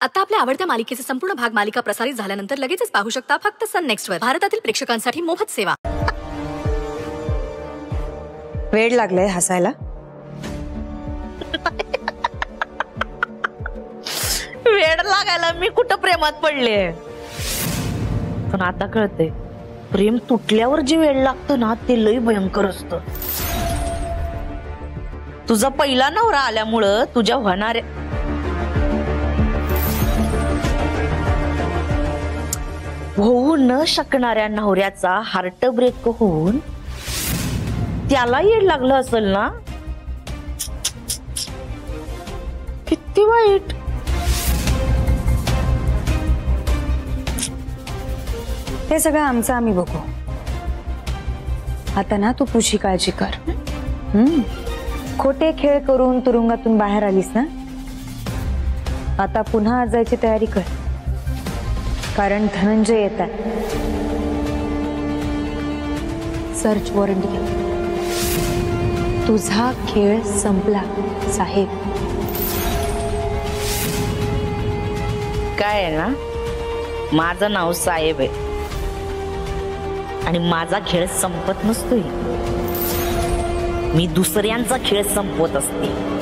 आता आपल्या आवडत्या मालिकेचे संपूर्ण भाग मालिका प्रसारित झाल्यानंतर लगेचच पाहू शकता फक्त सन नेक्स्ट वर. भारतातील प्रेक्षकांसाठी मोफत सेवा. वेळ लागलाय हसायला. वेळ लागायला मी कुठं प्रेमात पडले, पण आता कळते प्रेम तुटल्यावर जे वेळ लागतं ना ते लय भयंकर असतं. तुझा पहिला नवरा आल्यामुळं तुझ्या होणाऱ्या होऊ न शकणाऱ्या नवऱ्याचा हार्ट ब्रेक होऊन त्याला येड लागलं असेल ना. किती वाईट. ते सगळं आमचं आम्ही बघू. आता ना तू तुझी काळजी कर. खोटे खेळ करून तुरुंगातून बाहेर आलीस ना, आता पुन्हा जायची तयारी कर, कारण धनंजय येतात. सर्च वॉरंट घे. तुझा खेळ संपला साहेब. काय आहे ना, माझं नाव साहेब आहे आणि माझा खेळ संपत नसतोय. मी दुसऱ्यांचा खेळ संपवत असते.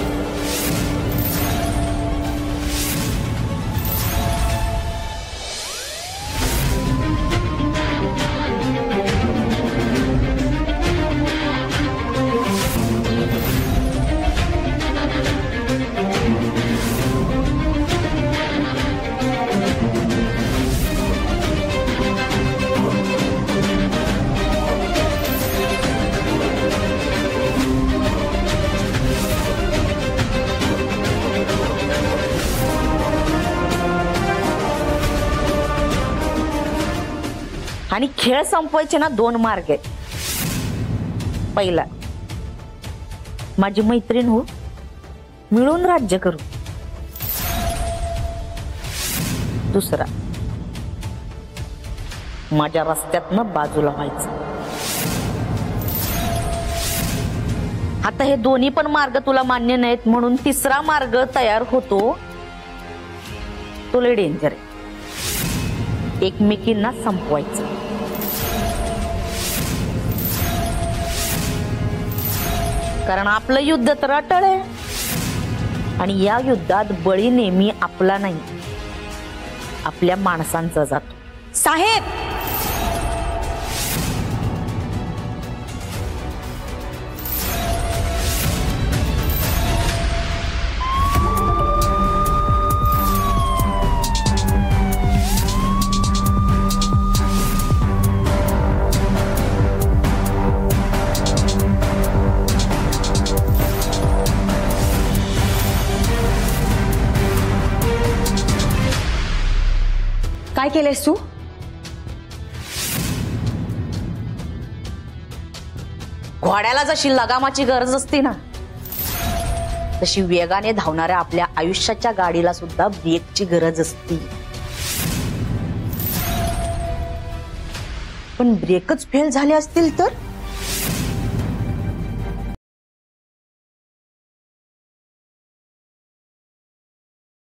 आणि खेळ संपवायचे ना दोन मार्ग आहेत. पहिला, माझी मैत्रीण हो, मिळून राज्य करू. दुसरा, माझ्या रस्त्यातनं बाजूला व्हायचं. आता हे दोन्ही पण मार्ग तुला मान्य नाहीत म्हणून तिसरा मार्ग तयार होतो. तो लय डेंजर आहे. एकमेकींना संपवायचं. कारण आपलं युद्ध तर अटळ आहे आणि या युद्धात बळी नेहमी आपला नाही, आपल्या माणसांचा जातो. साहेब, काय केलेस तू? घोड्याला जशी लगामाची गरज असते ना, तशी वेगाने धावणाऱ्या आपल्या आयुष्याच्या गाडीला सुद्धा ब्रेकची गरज असते. पण ब्रेकच फेल झाले असतील तर